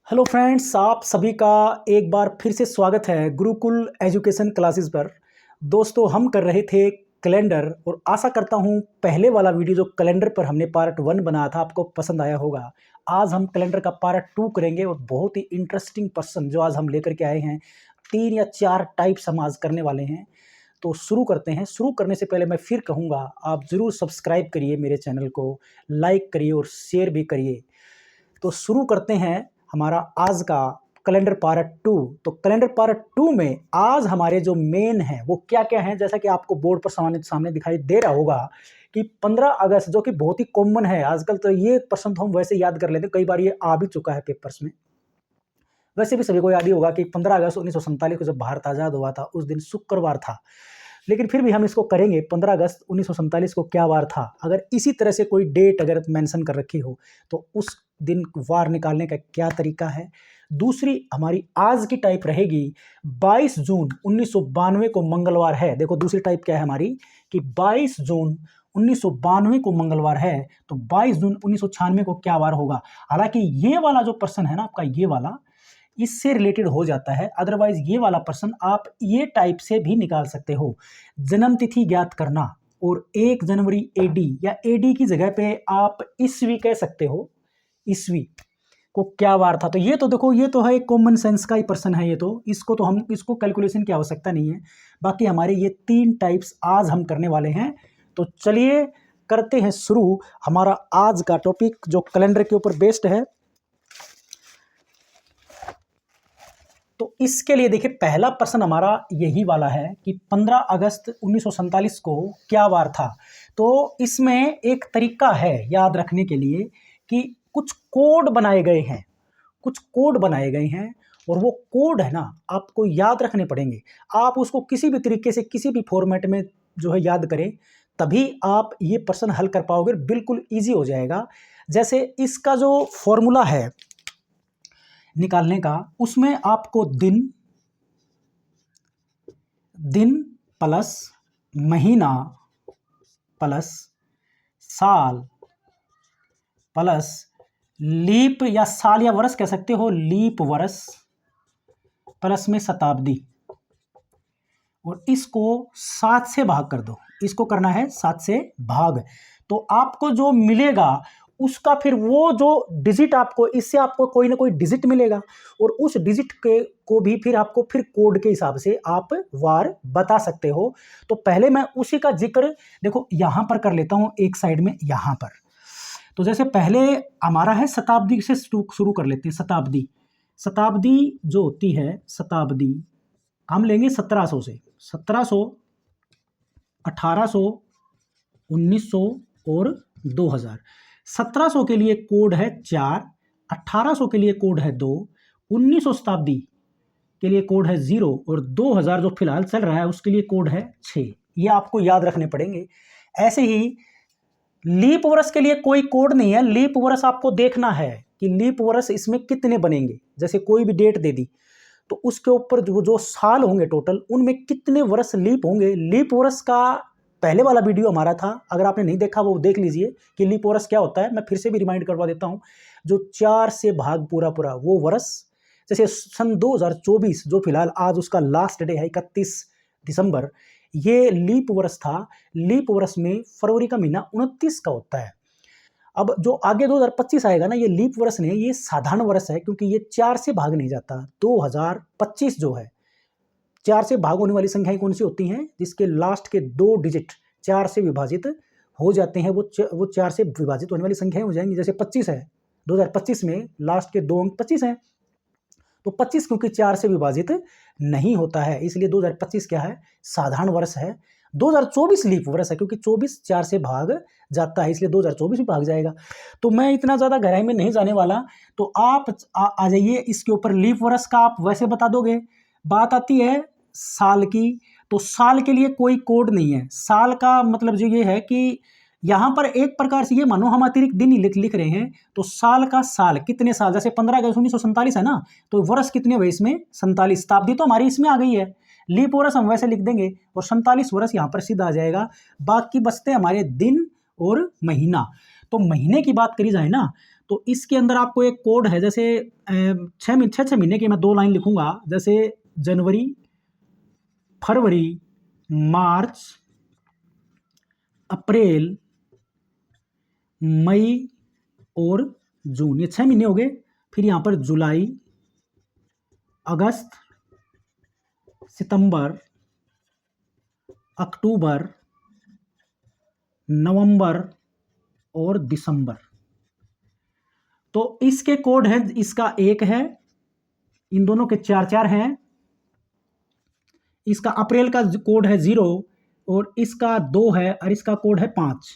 Hello friends, आप सभी का एक बार फिर से स्वागत है गुरुकुल एजुकेशन क्लासेस पर। दोस्तों, हम कर रहे थे कैलेंडर और आशा करता हूँ पहले वाला वीडियो जो कैलेंडर पर हमने पार्ट 1 बनाया था आपको पसंद आया होगा। आज हम कैलेंडर का पार्ट 2 करेंगे और बहुत ही इंटरेस्टिंग पर्सन जो आज हम लेकर के आए हैं, 3 या 4 टाइप्स हम आज करने वाले हैं। तो शुरू करते हैं। शुरू करने से पहले मैं फिर कहूँगा, आप ज़रूर सब्सक्राइब करिए मेरे चैनल को, लाइक करिए और शेयर भी करिए। तो शुरू करते हैं हमारा आज का कैलेंडर पार्ट 2। तो कैलेंडर पार्ट 2 में आज हमारे जो मेन हैं वो क्या क्या हैं, जैसा कि आपको बोर्ड पर सामने दिखाई दे रहा होगा कि 15 अगस्त, जो कि बहुत ही कॉमन है आजकल। तो ये प्रश्न तो हम वैसे याद कर लेते हैं, कई बार ये आ भी चुका है पेपर्स में। वैसे भी सभी को याद ही होगा कि 15 अगस्त 1947 को जब भारत आज़ाद हुआ था, उस दिन शुक्रवार था। लेकिन फिर भी हम इसको करेंगे, 15 अगस्त 1947 को क्या वार था। अगर इसी तरह से कोई डेट अगर मेंशन कर रखी हो तो उस दिन वार निकालने का क्या तरीका है। दूसरी हमारी आज की टाइप रहेगी 22 जून 1992 को मंगलवार है। देखो दूसरी टाइप क्या है हमारी कि 22 जून 1992 को मंगलवार है, तो 22 जून 1996 को क्या वार होगा। हालांकि ये वाला जो प्रश्न है ना आपका, ये वाला इससे रिलेटेड हो जाता है। अदरवाइज ये वाला प्रश्न आप ये टाइप से भी निकाल सकते हो। जन्म तिथि ज्ञात करना और 1 जनवरी एडी या एडी की जगह पे आप ईस्वी कह सकते हो, ईस्वी को क्या वार था। तो ये तो देखो, ये तो है कॉमन सेंस का ही प्रश्न है। ये तो इसको तो हम इसको कैलकुलेशन की आवश्यकता नहीं है। बाकी हमारे ये 3 टाइप्स आज हम करने वाले हैं। तो चलिए करते हैं शुरू। हमारा आज का टॉपिक जो कैलेंडर के ऊपर बेस्ड है, तो इसके लिए देखिए पहला प्रश्न हमारा यही वाला है कि 15 अगस्त 1947 को क्या वार था। तो इसमें एक तरीका है याद रखने के लिए कि कुछ कोड बनाए गए हैं, कुछ कोड बनाए गए हैं और वो कोड है ना आपको याद रखने पड़ेंगे। आप उसको किसी भी तरीके से किसी भी फॉर्मेट में जो है याद करें, तभी आप ये प्रश्न हल कर पाओगे, बिल्कुल ईजी हो जाएगा। जैसे इसका जो फॉर्मूला है निकालने का, उसमें आपको दिन प्लस महीना प्लस साल प्लस लीप या साल या वर्ष कह सकते हो, लीप वर्ष प्लस में शताब्दी, और इसको 7 से भाग कर दो। इसको करना है 7 से भाग, तो आपको जो मिलेगा उसका फिर वो जो डिजिट आपको, इससे आपको कोई ना कोई डिजिट मिलेगा और उस डिजिट के को भी फिर आपको फिर कोड के हिसाब से आप वार बता सकते हो। तो पहले मैं उसी का जिक्र देखो यहां पर कर लेता हूं, एक साइड में यहां पर। तो जैसे पहले हमारा है शताब्दी से शुरू कर लेते हैं। शताब्दी, शताब्दी जो होती है, शताब्दी हम लेंगे 1700 से। 1700, 1800, 1900 और 2000। 1700 के लिए कोड है 4, 1800 के लिए कोड है 2, 1900 शताब्दी के लिए कोड है 0 और 2000 जो फिलहाल चल रहा है उसके लिए कोड है 6। ये आपको याद रखने पड़ेंगे। ऐसे ही लीप वर्ष के लिए कोई कोड नहीं है। लीप वर्ष आपको देखना है कि लीप वर्ष इसमें कितने बनेंगे। जैसे कोई भी डेट दे दी तो उसके ऊपर जो साल होंगे टोटल, उनमें कितने वर्ष लीप होंगे। लीप वर्ष का पहले वाला वीडियो हमारा था, अगर आपने नहीं देखा वो देख लीजिए कि लीप वर्ष क्या होता है। मैं फिर से भी रिमाइंड करवा देता हूं, जो 4 से भाग पूरा पूरा वो वर्ष। जैसे सन 2024 जो फिलहाल आज उसका लास्ट डे है 31 दिसंबर, ये लीप वर्ष था। लीप वर्ष में फरवरी का महीना 29 का होता है। अब जो आगे 2025 आएगा ना, ये लीप वर्ष नहीं, ये साधारण वर्ष है, क्योंकि ये 4 से भाग नहीं जाता। 2025 जो है, 4 से भाग होने वाली संख्याएं कौन सी होती हैं, जिसके लास्ट के 2 डिजिट 4 से विभाजित हो जाते हैं, वो 4 से विभाजित होने वाली संख्याएं हो जाएंगी। जैसे 25 है, 2025 में लास्ट के 2 अंक 25 हैं, तो 25 क्योंकि 4 से विभाजित नहीं होता है, इसलिए 2025 क्या है, साधारण वर्ष है। 2024 लीप वर्ष है, क्योंकि 24 4 से भाग जाता है, इसलिए 2024 भी भाग जाएगा। तो मैं इतना ज़्यादा गहराई में नहीं जाने वाला, तो आप आ जाइए इसके ऊपर। लीप वर्ष का आप वैसे बता दोगे। बात आती है साल की, तो साल के लिए कोई कोड नहीं है। साल का मतलब जो ये है कि यहाँ पर एक प्रकार से ये मानो हम अतिरिक्त दिन ही लिख रहे हैं। तो साल का साल, कितने साल, जैसे 15 अगस्त 1947 है ना, तो वर्ष कितने हुए इसमें, 47। शताब्दी तो हमारी इसमें आ गई है, लीप वर्ष हम वैसे लिख देंगे और 47 वर्ष यहाँ पर सीधा आ जाएगा। बाकी बचते हमारे दिन और महीना। तो महीने की बात करी जाए ना, तो इसके अंदर आपको एक कोड है, जैसे 6 महीने की मैं 2 लाइन लिखूंगा, जैसे जनवरी, फरवरी, मार्च, अप्रैल, मई और जून, ये 6 महीने हो गए। फिर यहाँ पर जुलाई, अगस्त, सितंबर, अक्टूबर, नवंबर और दिसंबर। तो इसके कोड है, इसका 1 है, इन दोनों के 4 हैं। इसका अप्रैल का कोड है 0 और इसका 2 है और इसका कोड है 5।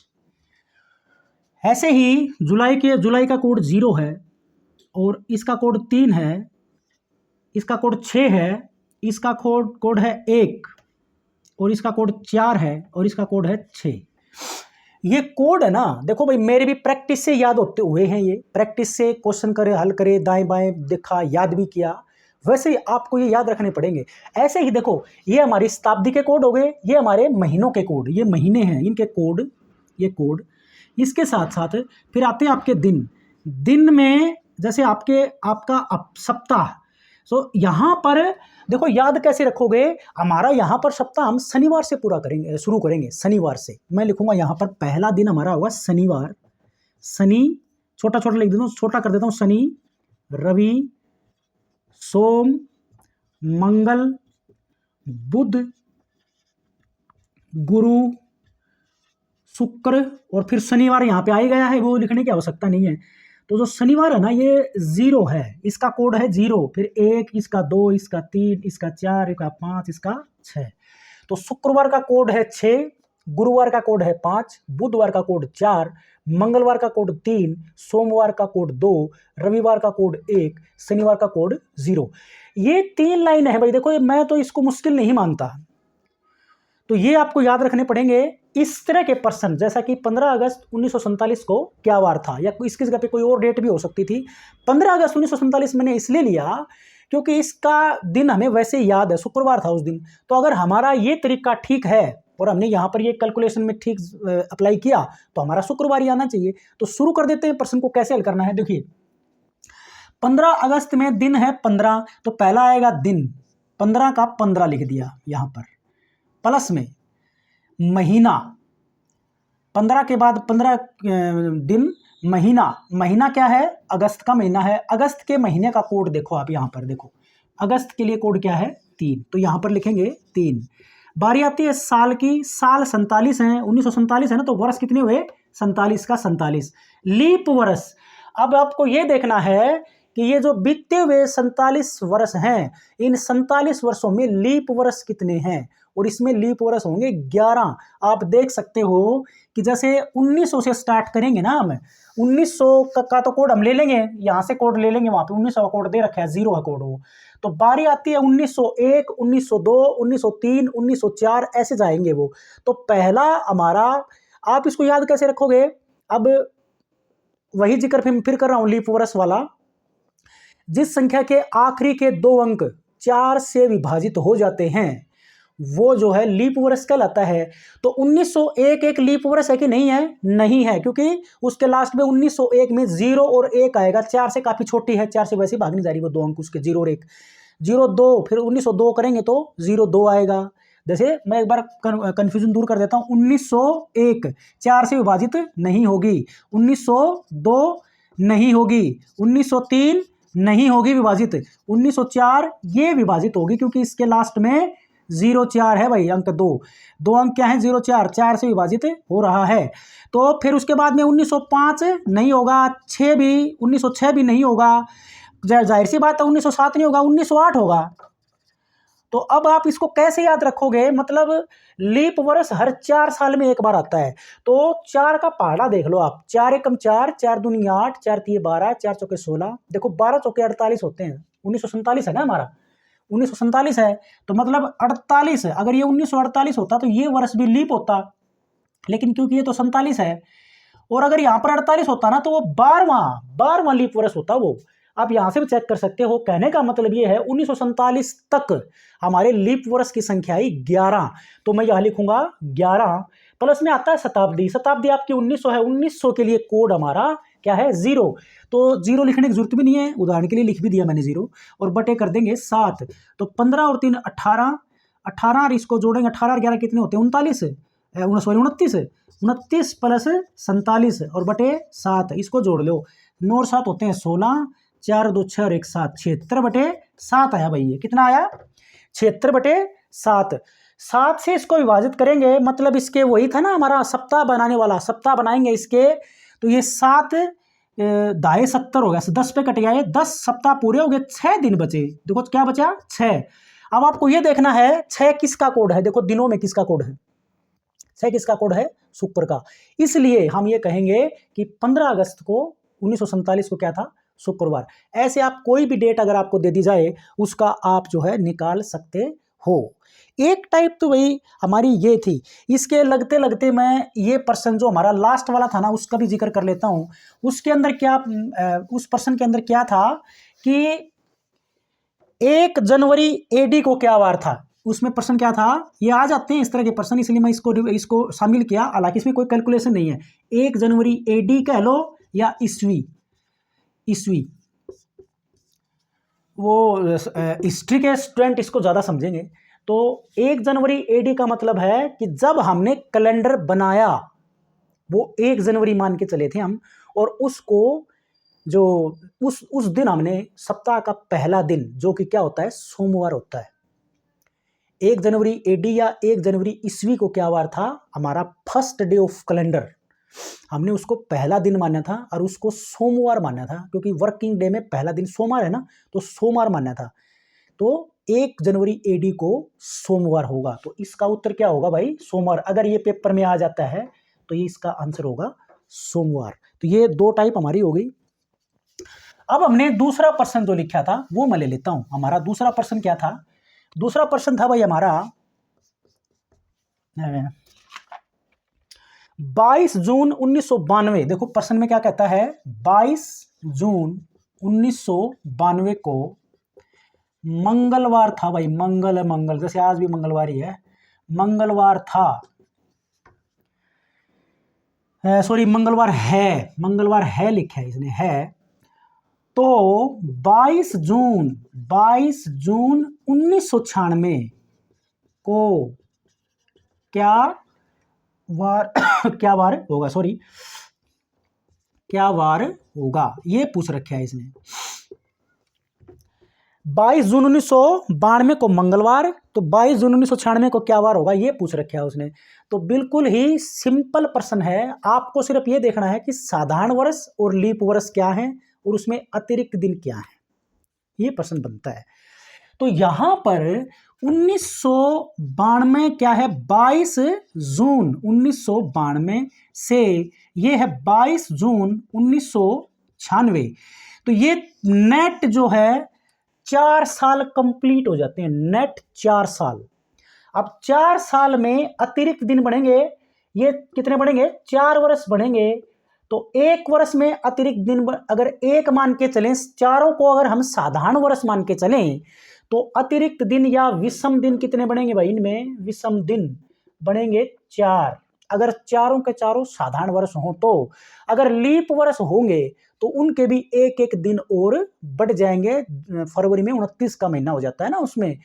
ऐसे ही जुलाई का कोड 0 है और इसका कोड 3 है, इसका कोड 6 है, इसका कोड है 1 और इसका कोड 4 है और इसका कोड है 6। ये कोड है ना, देखो भाई, मेरे भी प्रैक्टिस से याद होते हुए हैं, ये प्रैक्टिस से क्वेश्चन करे, हल करे, दाएं बाएं देखा, याद भी किया, वैसे ही आपको ये याद रखने पड़ेंगे। ऐसे ही देखो, ये हमारी शताब्दी के कोड हो गए, ये हमारे महीनों के कोड, ये महीने हैं इनके कोड, ये कोड। इसके साथ साथ फिर आते हैं आपके दिन। दिन में जैसे आपका सप्ताह, सो यहाँ पर देखो याद कैसे रखोगे, हमारा यहाँ पर सप्ताह हम शनिवार से पूरा करेंगे, शुरू करेंगे शनिवार से। मैं लिखूंगा यहाँ पर पहला दिन हमारा होगा शनिवार, शनि छोटा छोटा लिख देता हूँ, छोटा कर देता हूँ, शनि, रवि, सोम, मंगल, बुध, गुरु, शुक्र और फिर शनिवार यहाँ पे आ ही गया है, वो लिखने की आवश्यकता नहीं है। तो जो शनिवार है ना, ये 0 है, इसका कोड है 0, फिर 1, इसका 2, इसका 3, इसका 4, इसका 5, इसका 6। तो शुक्रवार का कोड है 6, गुरुवार का कोड है 5, बुधवार का कोड 4, मंगलवार का कोड 3, सोमवार का कोड 2, रविवार का कोड 1, शनिवार का कोड 0। ये 3 लाइन है भाई, देखो मैं तो इसको मुश्किल नहीं मानता, तो ये आपको याद रखने पड़ेंगे। इस तरह के प्रश्न, जैसा कि 15 अगस्त 1947 को क्या वार था, या इसकी जगह पे कोई और डेट भी हो सकती थी। 15 अगस्त 1947 मैंने इसलिए लिया क्योंकि इसका दिन हमें वैसे याद है, शुक्रवार था उस दिन। तो अगर हमारा ये तरीका ठीक है और हमने यहाँ पर ये कैलकुलेशन में ठीक अप्लाई किया, तो हमारा शुक्रवार ही आना चाहिए। तो शुरू कर देते हैं, प्रश्न को कैसे हल करना है। देखिए, 15 अगस्त में दिन है 15, तो पहला आएगा दिन, 15 का 15 लिख दिया यहाँ पर, प्लस में महीना, 15 के बाद 15 दिन, महीना क्या है, अगस्त का महीना है। अगस्त के महीने का कोड देखो आप यहाँ पर, देखो अगस्त के लिए कोड क्या है, 3, तो यहाँ पर लिखेंगे 3। बारी आती है साल की, साल 47 है, 1947 है ना, तो वर्ष कितने हुए, 47 का 47, लीप वर्ष। अब आपको ये देखना है कि ये जो बीते हुए 47 वर्ष हैं, इन 47 वर्षों में लीप वर्ष कितने हैं, और इसमें लीप वर्ष होंगे 11। आप देख सकते हो कि जैसे 1900 से स्टार्ट करेंगे ना, हम 1900 का तो कोड हम ले लेंगे, यहाँ से कोड ले लेंगे, वहाँ पे 1900 का कोड दे रखा है, 0 का कोड हो। तो बारी आती है 1901, 1902, 1903, 1904, ऐसे जाएंगे वो। तो पहला हमारा, आप इसको याद कैसे रखोगे, अब वही जिक्र फिर कर रहा हूँ लीप वर्ष वाला। जिस संख्या के आखिरी के 2 अंक 4 से विभाजित हो जाते हैं, वो जो है लीप वर्ष कहलाता है। तो 1901 एक लीप वर्ष है कि नहीं है, नहीं है, क्योंकि उसके लास्ट में 1901 में 0 और 1 आएगा, 4 से काफी छोटी है, 4 से वैसे भागनी जा रही है वो 2 अंक उसके, 0 और 1, 02, फिर 1902 करेंगे तो 02 आएगा। जैसे मैं एक बार कंफ्यूजन दूर कर देता हूं, 1901 4 से विभाजित नहीं होगी, 1902 नहीं होगी, 1903 नहीं होगी विभाजित, 1904 ये विभाजित होगी, क्योंकि इसके लास्ट में 04 है भाई, अंक 2 अंक क्या है, 04, 4 से विभाजित हो रहा है। तो फिर उसके बाद में 1905 नहीं होगा, 1906 भी नहीं होगा, जाहिर सी बात है 1907 नहीं होगा, 1908 होगा। तो अब आप इसको कैसे याद रखोगे, मतलब लीप वर्ष हर 4 साल में एक बार आता है। तो 4 का पहाड़ा देख लो आप, 4 एकम 4, 4 दूनी 8, 4 तीय 12, 4 चौके 16, देखो 12 चौके 48 होते हैं। 1947 है ना हमारा, 1947 है, तो मतलब 48 है। अगर ये 1948 होता तो ये वर्ष भी लीप होता, लेकिन क्योंकि ये तो 47 है, और अगर यहाँ पर 48 होता ना, तो वो 12वां लीप वर्ष होता वो। आप यहाँ से भी चेक कर सकते हो। कहने का मतलब ये है 1947 तक हमारे लीप वर्ष की संख्या आई 11, तो मैं यहाँ लिखूंगा 11। प्लस में आता है शताब्दी, शताब्दी आपकी 1900 है, 1900 के लिए कोड हमारा क्या है 0। तो 0 लिखने की जरूरत भी नहीं है, उदाहरण के लिए लिख भी दिया मैंने 0, और बटे कर देंगे 7। तो 15 और 3 18, 18 और इसको जोड़ेंगे 18 और 11 कितने होते हैं 39, सॉरी 29, 29 प्लस 47 और बटे 7, इसको जोड़ लो। 9 और 7 होते हैं 16, 4 2 6 और 1 7, 76 बटे 7 आया भाई। ये कितना आया 76 बटे 7। 7 से इसको विभाजित करेंगे, मतलब इसके वही था ना हमारा सप्ताह बनाने वाला, सप्ताह बनाएंगे इसके, तो ये 7 दाए 70 हो गया, 10 पे कट गया, ये 10 सप्ताह पूरे हो गए, 6 दिन बचे। देखो क्या बचा 6। अब आपको ये देखना है 6 किसका कोड है, देखो दिनों में किसका कोड है, 6 किसका कोड है शुक्र का। इसलिए हम ये कहेंगे कि 15 अगस्त को 1947 को क्या था शुक्रवार। ऐसे आप कोई भी डेट अगर आपको दे दी जाए उसका आप जो है निकाल सकते हो। एक टाइप तो वही हमारी ये थी। इसके लगते लगते मैं ये प्रश्न जो हमारा लास्ट वाला था ना उसका भी जिक्र कर लेता हूं। उसके अंदर क्या उस प्रश्न के अंदर क्या था कि 1 जनवरी एडी को क्या वार था। उसमें प्रश्न क्या था, ये आ जाते हैं इस तरह के प्रश्न, इसलिए मैं इसको शामिल किया। हालांकि इसमें कोई कैलकुलेशन नहीं है। 1 जनवरी एडी कह लो या ईस्वी, वो हिस्ट्री के स्टूडेंट इसको ज़्यादा समझेंगे। तो 1 जनवरी एडी का मतलब है कि जब हमने कैलेंडर बनाया वो 1 जनवरी मान के चले थे हम, और उसको जो उस दिन हमने सप्ताह का पहला दिन जो कि क्या होता है सोमवार होता है। 1 जनवरी एडी या 1 जनवरी ईस्वी को क्या वार था हमारा फर्स्ट डे ऑफ कैलेंडर, हमने उसको पहला दिन माना था और उसको सोमवार माना था, क्योंकि वर्किंग डे में पहला दिन सोमवार है ना, तो सोमवार माना था। तो 1 जनवरी एडी को सोमवार होगा। तो इसका उत्तर क्या होगा भाई सोमवार। अगर ये पेपर में आ जाता है तो ये इसका आंसर होगा सोमवार। तो ये 2 टाइप हमारी हो गई। अब हमने दूसरा प्रश्न जो लिखा था वो मैं ले लेता हूं। हमारा दूसरा प्रश्न क्या था, दूसरा प्रश्न था भाई हमारा 22 जून 1992। देखो प्रश्न में क्या कहता है, 22 जून 1992 को मंगलवार था भाई। मंगल जैसे आज भी मंगलवार ही है, मंगलवार था, सॉरी मंगलवार है लिखा है इसने, है। तो 22 जून 1996 को क्या वार क्या वार होगा, सॉरी क्या वार होगा, ये पूछ रखा है इसने। 22 जून 1992 को मंगलवार, तो 22 जून 1996 को क्या वार होगा ये पूछ रखा है उसने। तो बिल्कुल ही सिंपल प्रश्न है। आपको सिर्फ ये देखना है कि साधारण वर्ष और लीप वर्ष क्या है और उसमें अतिरिक्त दिन क्या है, ये प्रश्न बनता है। तो यहां पर 1992 क्या है, 22 जून 1992 से ये है 22 जून 1996। तो ये नेट जो है 4 साल कंप्लीट हो जाते हैं, नेट 4 साल। अब 4 साल में अतिरिक्त दिन बढ़ेंगे, ये कितने बढ़ेंगे 4 वर्ष बढ़ेंगे। तो 1 वर्ष में अतिरिक्त दिन अगर 1 मान के चलें, चारों को अगर हम साधारण वर्ष मान के चलें तो अतिरिक्त दिन या विषम दिन कितने बढ़ेंगे भाई, इनमें विषम दिन बढ़ेंगे 4, अगर चारों के चारों साधारण वर्ष हों। तो अगर लीप वर्ष होंगे तो उनके भी 1-1 दिन और बढ़ जाएंगे। फरवरी में 29 का महीना हो जाता है ना उसमें।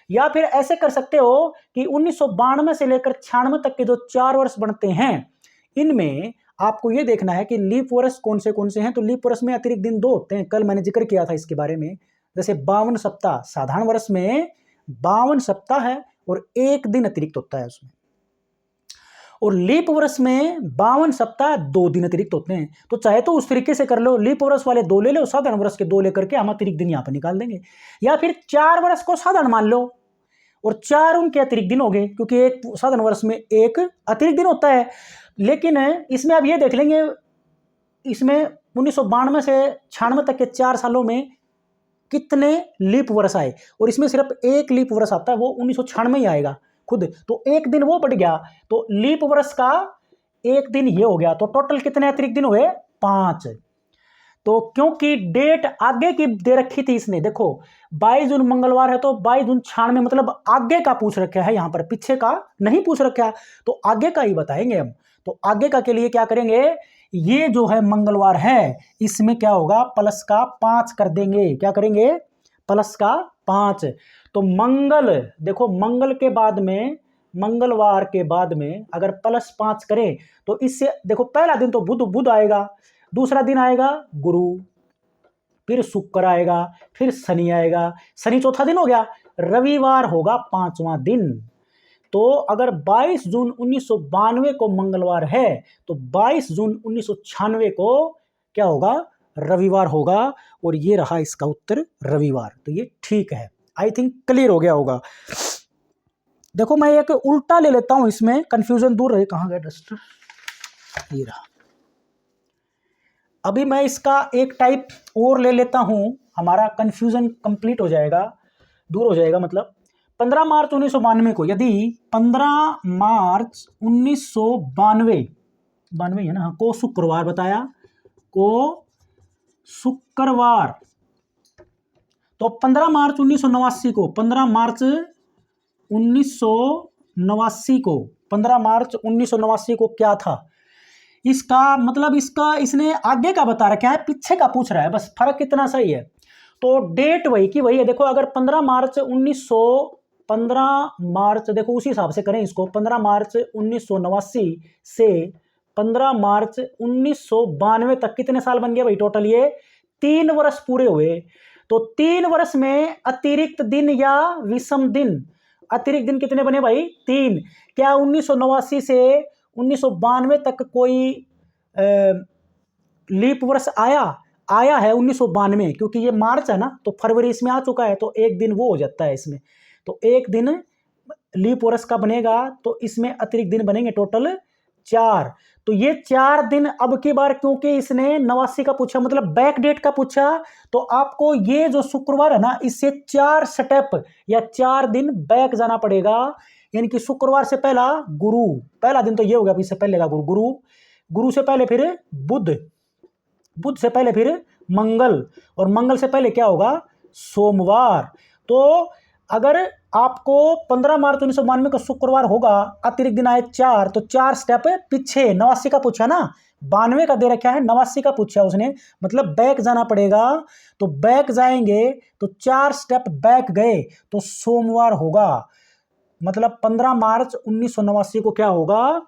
या फिर ऐसे कर सकते हो कि 1992 से लेकर 96 तक के जो 4 वर्ष बनते हैं, इनमें आपको ये देखना है कि लीप वर्ष कौन से हैं। तो लीप वर्ष में अतिरिक्त दिन 2 होते हैं, कल मैंने जिक्र किया था इसके बारे में। जैसे 52 सप्ताह, साधारण वर्ष में 52 सप्ताह है और 1 दिन अतिरिक्त होता है उसमें, और लीप वर्ष में 52 सप्ताह 2 दिन अतिरिक्त होते हैं। तो चाहे तो उस तरीके से कर लो, लीप वर्ष वाले 2 ले लो, साधारण वर्ष के 2 लेकर के हम अतिरिक्त दिन यहां पर निकाल देंगे। या फिर 4 वर्ष को साधारण मान लो और 4 उनके अतिरिक्त दिन हो गए, क्योंकि एक साधारण वर्ष में 1 अतिरिक्त दिन होता है। लेकिन इसमें अब ये देख लेंगे, इसमें 1992 से 96 तक के 4 सालों में कितने लीप वर्ष आए, और इसमें सिर्फ 1 लीप वर्ष आता है, वो 1996 ही आएगा खुद। तो 1 दिन वो बढ़ गया, तो लीप वर्ष का 1 दिन ये हो गया। तो टोटल कितने अतिरिक्त दिन हुए 5। तो क्योंकि डेट आगे की दे रखी थी इसने, देखो 22 जून मंगलवार है तो 22 जून 96, मतलब आगे का पूछ रखा है, यहां पर पीछे का नहीं पूछ रखा, तो आगे का ही बताएंगे हम। तो आगे का के लिए क्या करेंगे, ये जो है मंगलवार है, इसमें क्या होगा, प्लस का 5 कर देंगे। क्या करेंगे, प्लस का 5। तो मंगल, देखो मंगल के बाद में, मंगलवार के बाद में अगर प्लस 5 करें तो इससे देखो पहला दिन तो बुध, बुध आएगा, दूसरा दिन आएगा गुरु, फिर शुक्र आएगा, फिर शनि आएगा, शनि चौथा दिन हो गया, रविवार होगा 5वां दिन। तो अगर 22 जून 1992 को मंगलवार है तो 22 जून 1996 को क्या होगा, रविवार होगा। और ये रहा इसका उत्तर, रविवार। तो ये ठीक है, आई थिंक क्लियर हो गया होगा। देखो मैं एक उल्टा ले लेता हूं, इसमें कंफ्यूजन दूर रहे। कहां गया डस्टर, ये रहा। अभी मैं इसका एक टाइप और ले लेता हूं, हमारा कंफ्यूजन कंप्लीट हो जाएगा, दूर हो जाएगा। मतलब 15 मार्च 1992 को, यदि 15 मार्च 1992 है ना, को शुक्रवार बताया, को शुक्रवार, तो 15 मार्च 1989 को, 15 मार्च 1989 को, 15 मार्च 1989 को क्या था, इसका मतलब इसका इसने आगे का बता रखा है, पीछे का पूछ रहा है, बस फर्क इतना सही है। तो डेट वही की वही है। देखो अगर 15 मार्च 15 मार्च, देखो उसी हिसाब से करें इसको, 15 मार्च 1989 से 15 मार्च 1992 तक कितने साल बन गए भाई टोटल, ये 3 वर्ष पूरे हुए। तो 3 वर्ष में अतिरिक्त दिन या विषम दिन, अतिरिक्त दिन कितने बने भाई, 3। क्या 1989 से 1992 तक कोई लीप वर्ष आया है 1992, क्योंकि ये मार्च है ना, तो फरवरी इसमें आ चुका है, तो एक दिन वो हो जाता है इसमें। तो एक दिन लीप वर्ष का बनेगा, तो इसमें अतिरिक्त दिन बनेंगे टोटल 4। तो ये 4 दिन अब की बार, क्योंकि इसने 89 का पूछा, मतलब बैक डेट का पूछा, तो आपको ये जो शुक्रवार है ना, इससे 4 स्टेप या 4 दिन बैक जाना पड़ेगा। यानी कि शुक्रवार से पहला गुरु, पहला दिन तो ये हो गया, इससे पहले का गुरु, गुरु से पहले फिर बुध, बुध से पहले फिर मंगल, और मंगल से पहले क्या होगा, सोमवार। तो अगर आपको 15 मार्च 1992 का शुक्रवार होगा, अतिरिक्त दिन आए 4, तो 4 स्टेप पीछे, 89 का पूछा ना, 92 का दे रखा है, 89 का पूछा उसने, मतलब बैक जाना पड़ेगा। तो बैक जाएंगे तो 4 स्टेप बैक गए तो सोमवार होगा, मतलब 15 मार्च 1989 को क्या होगा,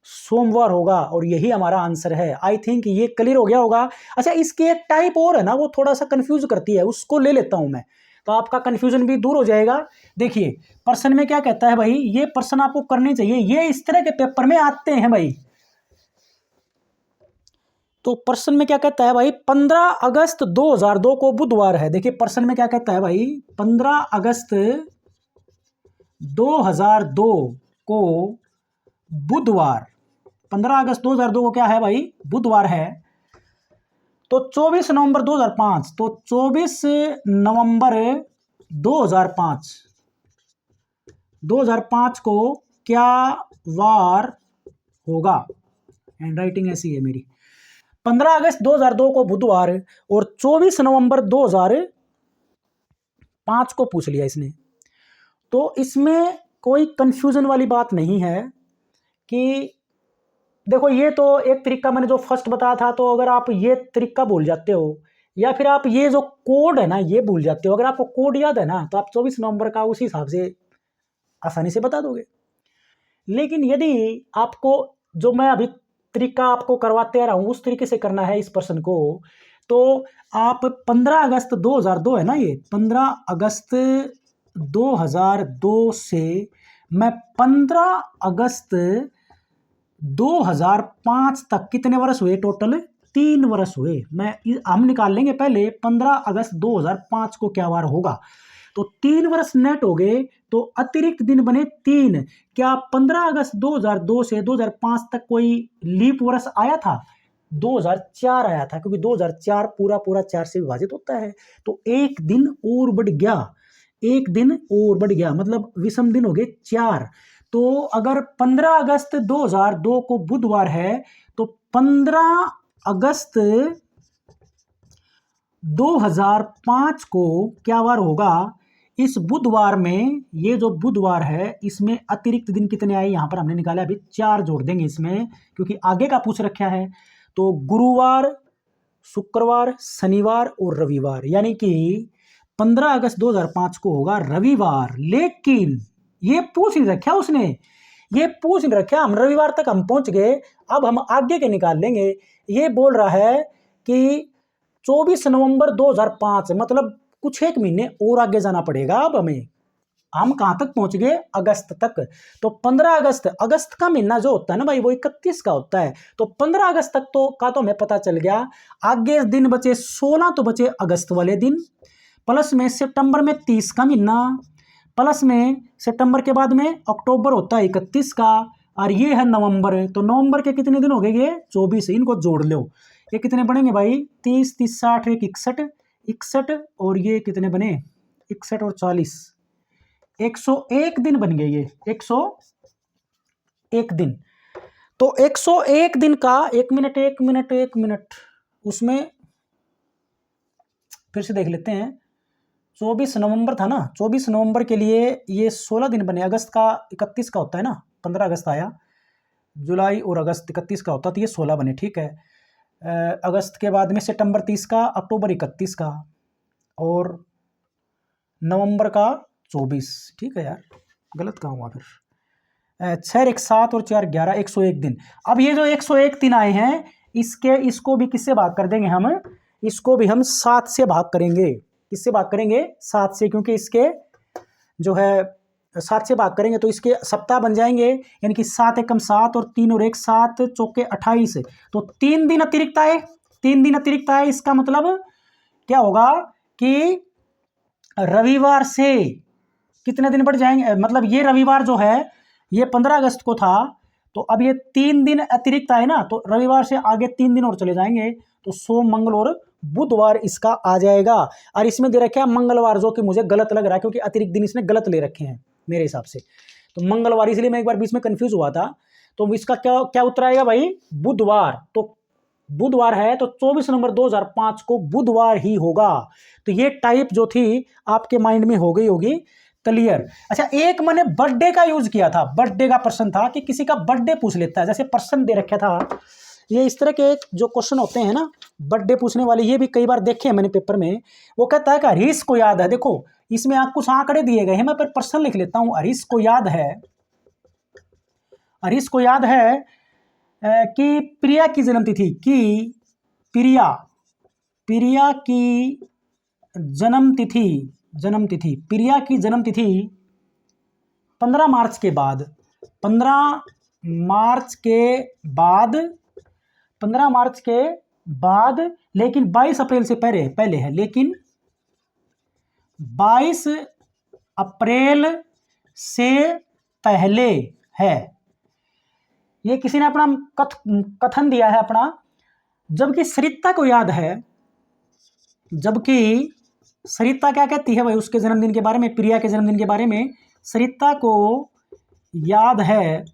सोमवार होगा। और यही हमारा आंसर है। आई थिंक ये क्लियर हो गया होगा। अच्छा, इसकी एक टाइप और है ना, वो थोड़ा सा कंफ्यूज करती है, उसको ले लेता हूं मैं, तो आपका कंफ्यूजन भी दूर हो जाएगा। देखिए प्रश्न में क्या कहता है भाई, ये प्रश्न आपको करने चाहिए, ये इस तरह के पेपर में आते हैं भाई। तो प्रश्न में क्या कहता है भाई, 15 अगस्त 2002 को बुधवार है। देखिए प्रश्न में क्या कहता है भाई, 15 अगस्त 2002 को बुधवार, 15 अगस्त 2002 को क्या है भाई, बुधवार है। तो 24 नवंबर 2005, तो 24 नवंबर 2005 को क्या वार होगा। हैंड राइटिंग ऐसी है मेरी। 15 अगस्त 2002 को बुधवार और 24 नवंबर 2005 को पूछ लिया इसने। तो इसमें कोई कंफ्यूजन वाली बात नहीं है कि देखो, ये तो एक तरीका मैंने जो फर्स्ट बताया था, तो अगर आप ये तरीका भूल जाते हो या फिर आप ये जो कोड है ना ये भूल जाते हो, अगर आपको कोड याद है ना, तो आप 24 नवंबर का उसी हिसाब से आसानी से बता दोगे। लेकिन यदि आपको जो मैं अभी तरीका आपको करवाते रहा हूं उस तरीके से करना है इस प्रश्न को, तो आप 15 अगस्त 2002 है ना, ये 15 अगस्त 2002 से मैं 15 अगस्त 2005 तक कितने वर्ष हुए टोटल, 3 वर्ष हुए। हम निकाल लेंगे पहले 15 अगस्त 2005 को क्या वार होगा। तो 3 वर्ष नेट हो गए, तो अतिरिक्त दिन बने 3। क्या 15 अगस्त 2002 से 2005 तक कोई लीप वर्ष आया था, 2004 आया था, क्योंकि 2004 पूरा 4 से विभाजित होता है। तो एक दिन और बढ़ गया, एक दिन और बढ़ गया, मतलब विषम दिन हो गए 4। तो अगर 15 अगस्त 2002 को बुधवार है, तो 15 अगस्त 2005 को क्या वार होगा। इस बुधवार में, ये जो बुधवार है इसमें अतिरिक्त दिन कितने आए, यहां पर हमने निकाला, अभी 4 जोड़ देंगे इसमें, क्योंकि आगे का पूछ रखा है। तो गुरुवार, शुक्रवार, शनिवार और रविवार, यानी कि 15 अगस्त 2005 को होगा रविवार। लेकिन ये पूछ नहीं रखा उसने, ये पूछ नहीं रखा, हम रविवार तक हम पहुंच गए, अब हम आगे के निकाल लेंगे। ये बोल रहा है कि 24 नवंबर 2005, मतलब कुछ एक महीने और आगे जाना पड़ेगा। अब हम कहां तक पहुंच गए? अगस्त तक। तो 15 अगस्त, अगस्त का महीना जो होता है ना भाई वो 31 का होता है, तो 15 अगस्त तक तो हमें पता चल गया। आगे दिन बचे 16, तो बचे अगस्त वाले दिन, प्लस में सितंबर में 30 का महीना, प्लस में सितंबर के बाद में अक्टूबर होता है 31 का, और ये है नवंबर। तो नवंबर के कितने दिन हो गए? ये 24। इनको जोड़ लो, ये कितने बनेंगे भाई? 30, 30, 60, 61, 61, और ये कितने बने? 61 और 40, 101 दिन बन गए ये, 101 दिन। तो 101 दिन का, एक मिनट, उसमें फिर से देख लेते हैं। 24 नवंबर था ना, 24 नवंबर के लिए ये 16 दिन बने। अगस्त का 31 का होता है ना, 15 अगस्त आया, जुलाई और अगस्त 31 का होता, तो ये 16 बने, ठीक है। अगस्त के बाद में सितंबर 30 का, अक्टूबर 31 का, और नवंबर का 24, ठीक है यार, गलत कहाँ हुआ फिर? 6, 1, 7 और 4, 11, 101 दिन। अब ये जो 101 दिन आए हैं, इसको भी किससे भाग कर देंगे हम? इसको भी हम 7 से भाग करेंगे। किससे भाग करेंगे? 7 से, क्योंकि इसके जो है 7 से भाग करेंगे तो इसके सप्ताह बन जाएंगे, यानी कि 7 एकम 7 और 3 और 1 7, चौके 28, तो 3 दिन अतिरिक्त आए, 3 दिन अतिरिक्त आए। इसका मतलब क्या होगा कि रविवार से कितने दिन बढ़ जाएंगे? मतलब ये रविवार जो है ये 15 अगस्त को था, तो अब ये 3 दिन अतिरिक्त आए ना, तो रविवार से आगे 3 दिन और चले जाएंगे, तो सोम, मंगल और बुधवार इसका आ जाएगा। और इसमें दे रखे हैं मंगलवार, जो कि मुझे गलत लग रहा है, क्योंकि अतिरिक्त दिन इसने गलत ले रखे हैं मेरे हिसाब से, तो मंगलवार, इसलिए मैं एक बार बीच में कंफ्यूज हुआ था। तो इसका क्या क्या उत्तर आएगा भाई? बुधवार। तो बुधवार है, तो 24 नवंबर 2005 को बुधवार ही होगा। तो ये टाइप जो थी आपके माइंड में हो गई होगी क्लियर। अच्छा, एक मैंने बर्थडे का यूज किया था, बर्थडे का प्रश्न था कि किसी का बर्थडे पूछ लेता है, जैसे प्रश्न दे रखा था। ये इस तरह के जो क्वेश्चन होते हैं ना, बर्थडे पूछने वाले, ये भी कई बार देखे हैं मैंने पेपर में। वो कहता है कि हरीश को याद है, देखो इसमें आप कुछ आंकड़े दिए गए हैं, मैं पर प्रश्न लिख लेता हूं। हरीश को याद है, हरीश को याद है कि प्रिया की जन्मतिथि, कि प्रिया की जन्मतिथि, प्रिया की जन्मतिथि 15 मार्च के बाद, 15 मार्च के बाद, 15 मार्च के बाद, लेकिन 22 अप्रैल से पहले है, लेकिन 22 अप्रैल से पहले है। ये किसी ने अपना कथन दिया है अपना। जबकि सरिता को याद है, जबकि सरिता क्या कहती है भाई उसके जन्मदिन के बारे में, प्रिया के जन्मदिन के बारे में? सरिता को याद है,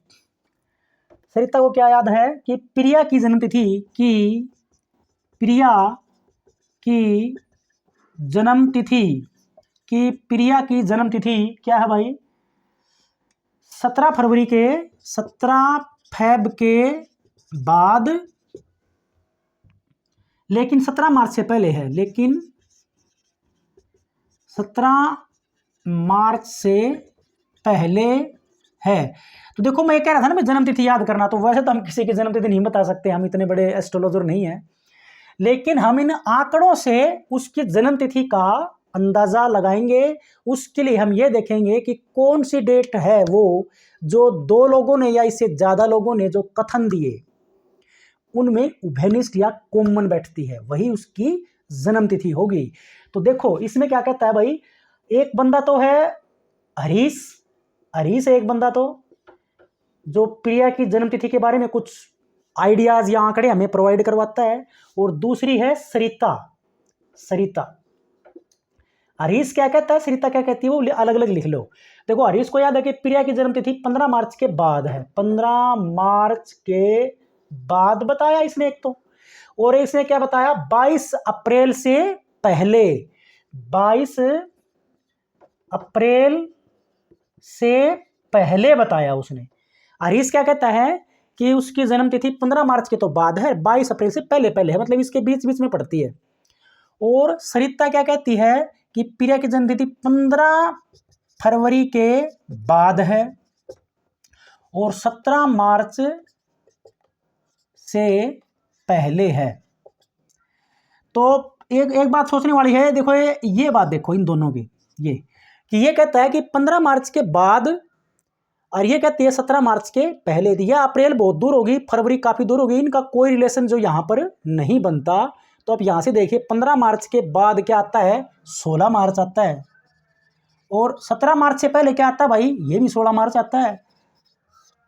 सरिता को क्या याद है कि प्रिया की जन्मतिथि, कि प्रिया की जन्मतिथि, कि प्रिया की जन्मतिथि क्या है भाई? 17 फरवरी के, 17 फेब के बाद, लेकिन 17 मार्च से पहले है, लेकिन 17 मार्च से पहले है। तो देखो मैं कह रहा था ना मैं जन्मतिथि याद करना, तो वैसे तो हम किसी की जन्मतिथि नहीं बता सकते, हम इतने बड़े एस्ट्रोलॉजर नहीं हैं, लेकिन हम इन आंकड़ों से उसकी जन्मतिथि का अंदाजा लगाएंगे। उसके लिए हम ये देखेंगे कि कौन सी डेट है वो जो 2 लोगों ने या इससे ज्यादा लोगों ने जो कथन दिए उनमें उभयनिष्ठ या कॉमन बैठती है, वही उसकी जन्मतिथि होगी। तो देखो इसमें क्या कहता है भाई, एक बंदा तो है हरीश है, एक बंदा तो जो प्रिया की जन्मतिथि के बारे में कुछ आइडियाज या आंकड़े हमें प्रोवाइड करवाता है, और दूसरी है सरिता। हरीश क्या कहता है, सरिता क्या कहती है, वो अलग अलग लिख लो। देखो हरीश को याद है कि प्रिया की जन्मतिथि 15 मार्च के बाद है, 15 मार्च के बाद बताया इसने एक तो, और इसने क्या बताया 22 अप्रैल से पहले, 22 अप्रैल से पहले बताया उसने। हरीश क्या कहता है कि उसकी जन्म तिथि 15 मार्च के तो बाद है, 22 अप्रैल से पहले पहले है, मतलब इसके बीच बीच में पड़ती है। और सरिता क्या कहती है कि प्रिया की जन्म तिथि 15 फरवरी के बाद है और 17 मार्च से पहले है। तो एक बात सोचने वाली है, देखो ये बात देखो इन दोनों की, ये कि ये कहता है कि 15 मार्च के बाद और ये कहती है 17 मार्च के पहले। यह अप्रैल बहुत दूर होगी, फरवरी काफी दूर होगी, इनका कोई रिलेशन जो यहां पर नहीं बनता। तो अब यहां से देखिए 15 मार्च के बाद क्या आता है, 16 मार्च आता है, और 17 मार्च से पहले क्या आता है भाई, ये भी 16 मार्च आता है।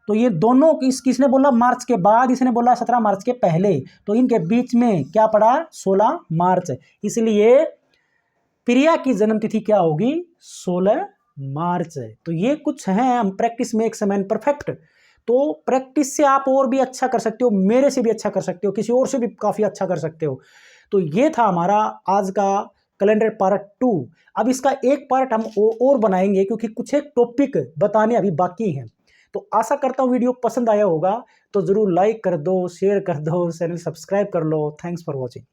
तो ये दोनों किसने बोला मार्च के बाद, इसने बोला 17 मार्च के पहले, तो इनके बीच में क्या पड़ा, 16 मार्च। इसलिए प्रिया की जन्मतिथि क्या होगी, 16 मार्च। तो ये कुछ हैं, हम practice makes a man perfect. तो प्रैक्टिस से आप और भी अच्छा कर सकते हो, मेरे से भी अच्छा कर सकते हो, किसी और से भी काफी अच्छा कर सकते हो। तो ये था हमारा आज का कैलेंडर पार्ट 2। अब इसका एक पार्ट हम और बनाएंगे क्योंकि कुछ एक टॉपिक बताने अभी बाकी हैं। तो आशा करता हूँ वीडियो पसंद आया होगा, तो जरूर लाइक कर दो, शेयर कर दो, चैनल सब्सक्राइब कर लो। Thanks for watching.